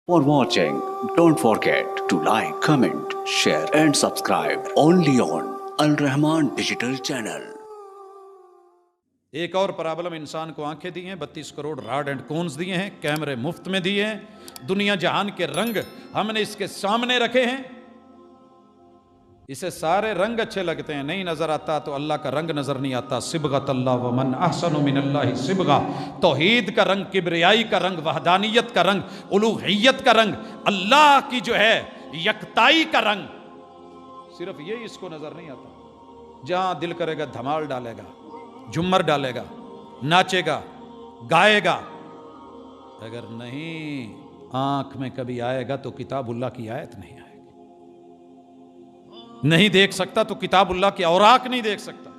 For watching, don't forget to like, comment, share and subscribe only on Al Rahman Digital Channel. एक और problem, इंसान को आंखें दी हैं, 32 करोड़ रॉड एंड कोन्स दिए हैं, कैमरे मुफ्त में दिए हैं, दुनिया जहान के रंग हमने इसके सामने रखे हैं, इसे सारे रंग अच्छे लगते हैं, नहीं नजर आता तो अल्लाह का रंग नजर नहीं आता। सिबगत अल्लाह व मन अहसनु मिनल्लाहि सिबगा, तौहीद का रंग, किबरियाई का रंग, वहदानियत का रंग, उलूहियत का रंग, अल्लाह की जो है यकताई का रंग, सिर्फ ये इसको नजर नहीं आता। जहां दिल करेगा धमाल डालेगा, झुम्मर डालेगा, नाचेगा, गाएगा। अगर नहीं आंख में कभी आएगा तो किताबुल्लाह की आयत नहीं आएगी। नहीं देख सकता तो किताबुल्लाह की औराक नहीं देख सकता,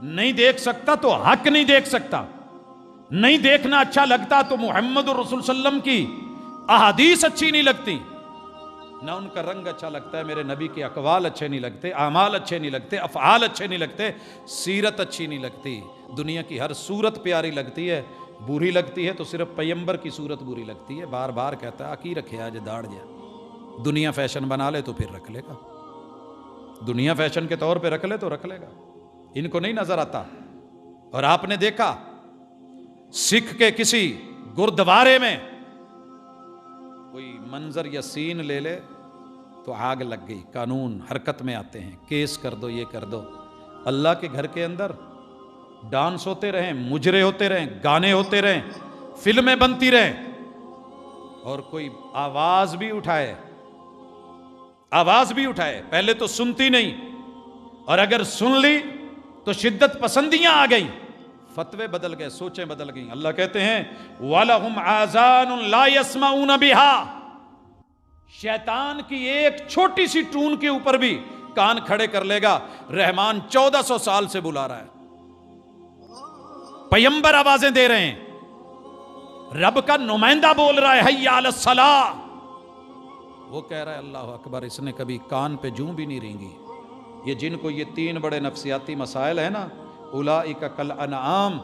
नहीं देख सकता तो हक नहीं देख सकता, नहीं देखना अच्छा लगता तो मोहम्मद रसूल सल्लम की अहादीस अच्छी नहीं लगती, ना उनका रंग अच्छा लगता है, मेरे नबी के अकवाल अच्छे नहीं लगते, आमाल अच्छे नहीं लगते, अफ़आल अच्छे नहीं लगते, सीरत अच्छी नहीं लगती। दुनिया की हर सूरत प्यारी लगती है, बुरी लगती है तो सिर्फ पैगंबर की सूरत बुरी लगती है। बार बार कहता है की रखे आज दाड़ जा, दुनिया फैशन बना ले तो फिर रख लेगा, दुनिया फैशन के तौर पे रख ले तो रख लेगा, इनको नहीं नजर आता। और आपने देखा सिख के किसी गुरुद्वारे में कोई मंजर या सीन ले ले तो आग लग गई, कानून हरकत में आते हैं, केस कर दो, ये कर दो। अल्लाह के घर के अंदर डांस होते रहें, मुजरे होते रहें, गाने होते रहें, फिल्में बनती रहें, और कोई आवाज भी उठाए, पहले तो सुनती नहीं, और अगर सुन ली तो शिद्दत पसंदियां आ गई, फतवे बदल गए, सोचें बदल गई। अल्लाह कहते हैं वलहुम आज़ानुन ला यस्माऊन बिहा, शैतान की एक छोटी सी टून के ऊपर भी कान खड़े कर लेगा। रहमान 1400 साल से बुला रहा है, पैगंबर आवाजें दे रहे हैं, रब का नुमाइंदा बोल रहा है हय्या अलस सलाह, वो कह रहा है अल्लाह अकबर, इसने कभी कान पे जूं भी नहीं रेंगी। ये जिनको ये 3 बड़े नफ्सियाती मसाइल है ना, उलाइका कल अनआम,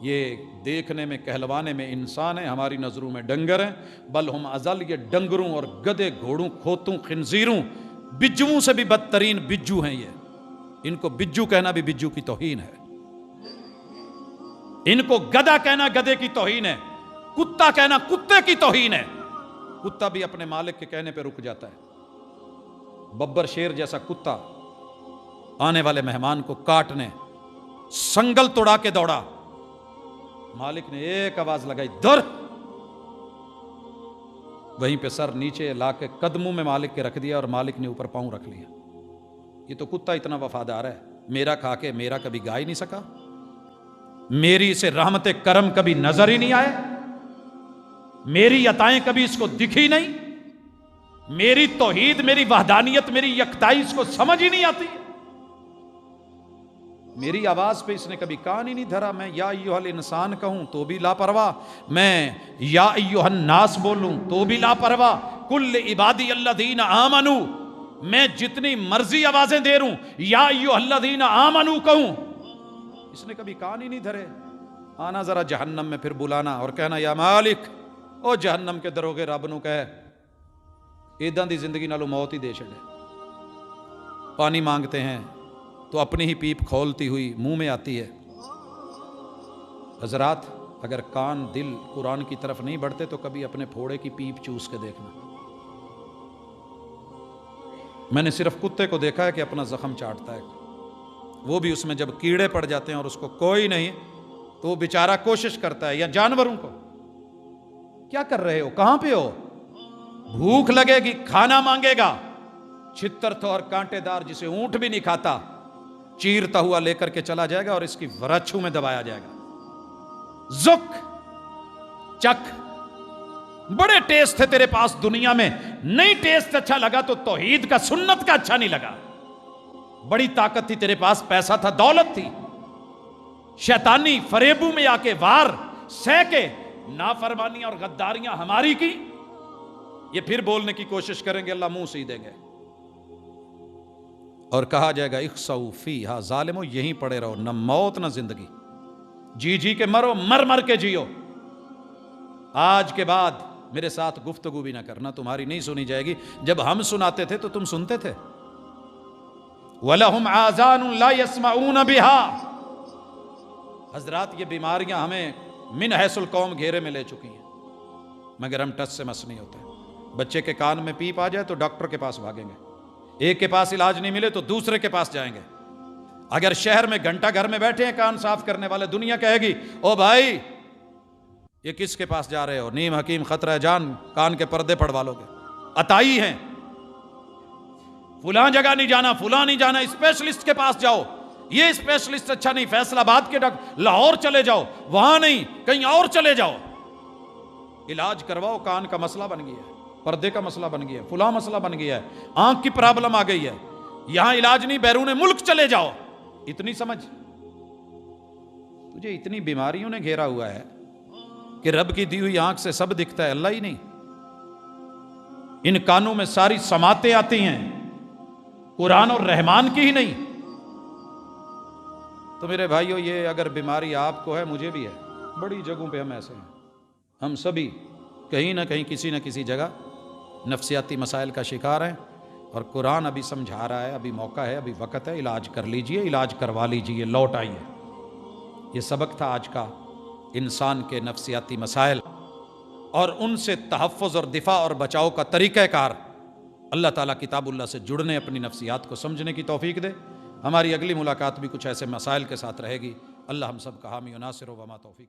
ये देखने में कहलवाने में इंसान है, हमारी नजरों में डंगर हैं, बल हम अजल, ये डंगरों और गधे, घोड़ों, खोतों, खिंजीरों, बिज्जुओं से भी बदतरीन बिज्जू हैं ये। इनको बिज्जू कहना भी बिज्जू की तौहीन है, इनको गधा कहना गधे की तौहीन है, कुत्ता कहना कुत्ते की तौहीन है। कुत्ता भी अपने मालिक के कहने पे रुक जाता है। बब्बर शेर जैसा कुत्ता आने वाले मेहमान को काटने संगल तोड़ा के दौड़ा, मालिक ने एक आवाज लगाई, दर, वहीं पे सर नीचे लाके कदमों में मालिक के रख दिया और मालिक ने ऊपर पांव रख लिया। ये तो कुत्ता इतना वफादार है, मेरा खा के मेरा कभी गा ही नहीं सका, मेरी इसे रहमत करम कभी नजर ही नहीं आए, मेरी अताएं कभी इसको दिखी नहीं, मेरी तौहीद, मेरी वहदानियत, मेरी यकताई इसको समझ ही नहीं आती, मेरी आवाज पे इसने कभी कान ही नहीं धरा। मैं या अय्युहल इंसान कहूं तो भी लापरवाह, मैं या अय्युहन नास बोलूं तो भी लापरवाह, कुल्ल इबादी अल्लज़ीना आमनू, मैं जितनी मर्जी आवाजें दे रूं या अय्युहल्लज़ीना आमनू कहूं, इसने कभी कान ही नहीं धरे। आना जरा जहन्नम में फिर बुलाना और कहना या मालिक, ओ जहन्नम के दरोगे रब नूं कह इदां दी जिंदगी नालों मौत ही दे छड़े। पानी मांगते हैं तो अपनी ही पीप खोलती हुई मुंह में आती है। हजरात, अगर कान दिल कुरान की तरफ नहीं बढ़ते तो कभी अपने फोड़े की पीप चूस के देखना। मैंने सिर्फ कुत्ते को देखा है कि अपना जख्म चाटता है, वो भी उसमें जब कीड़े पड़ जाते हैं और उसको कोई नहीं तो वो बेचारा कोशिश करता है। या जानवरों को, क्या कर रहे हो, कहां पे हो, भूख लगेगी, खाना मांगेगा, छितर तो और कांटेदार जिसे ऊंट भी नहीं खाता, चीरता हुआ लेकर के चला जाएगा और इसकी वरच्छू में दबाया जाएगा। जुक, चक, बड़े टेस्ट थे तेरे पास दुनिया में, नहीं टेस्ट अच्छा लगा तो तौहीद का, सुन्नत का अच्छा नहीं लगा। बड़ी ताकत थी तेरे पास, पैसा था, दौलत थी, शैतानी फरेबू में आके वार सह के नाफरमानियां और गद्दारियां हमारी की, ये फिर बोलने की कोशिश करेंगे, अल्लाह मुंह से ही देंगे और कहा जाएगा इख्सऊ फीहा जालिमो, यहीं पड़े रहो, न मौत न जिंदगी, जी जी के मरो, मर मर के जियो। आज के बाद मेरे साथ गुफ्तगू भी ना करना, तुम्हारी नहीं सुनी जाएगी। जब हम सुनाते थे तो तुम सुनते थे। वलहुम आज़ानुन ला यस्माऊन बिहा। हजरात, ये बीमारियां हमें मिन हैसुल कौम घेरे में ले चुकी हैं, मगर हम टच से मस नहीं होते। बच्चे के कान में पीप आ जाए तो डॉक्टर के पास भागेंगे, एक के पास इलाज नहीं मिले तो दूसरे के पास जाएंगे। अगर शहर में घंटा घर में बैठे हैं कान साफ करने वाले, दुनिया कहेगी ओ भाई ये किसके पास जा रहे हो, नीम हकीम खतरा जान, कान के पर्दे पड़वा लोगे। अताई हैं, फुला जगह नहीं जाना, फुला नहीं जाना, स्पेशलिस्ट के पास जाओ। ये स्पेशलिस्ट अच्छा नहीं, फैसलाबाद के डॉक्टर, लाहौर चले जाओ, वहां नहीं कहीं और चले जाओ, इलाज करवाओ। कान का मसला बन गया है, पर्दे का मसला बन गया है, फुला मसला बन गया है, आंख की प्रॉब्लम आ गई है, यहां इलाज नहीं, बैरून मुल्क चले जाओ। इतनी समझ, तुझे इतनी बीमारियों ने घेरा हुआ है कि रब की दी हुई आंख से सब दिखता है, अल्लाह ही नहीं। इन कानों में सारी समातें आती हैं, कुरान और रहमान की ही नहीं। तो मेरे भाइयों, ये अगर बीमारी आपको है, मुझे भी है, बड़ी जगहों पे हम ऐसे हैं। हम सभी कहीं ना कहीं किसी न किसी जगह नफ्सियाती मसाइल का शिकार हैं, और कुरान अभी समझा रहा है, अभी मौका है, अभी वक़्त है, इलाज कर लीजिए, इलाज करवा लीजिए, लौट आइए। ये सबक था आज का, इंसान के नफ्सियाती मसाइल और उनसे तहफ़्फ़ुज़ और दिफा और बचाव का तरीक़ाकार। अल्लाह ताला किताबुल्लाह से जुड़ने, अपनी नफ्सियात को समझने की तौफ़ीक दे। हमारी अगली मुलाकात भी कुछ ऐसे मसाइल के साथ रहेगी। अल्लाह हम सब का हामी व नासिर व मा तौफ़ीक़।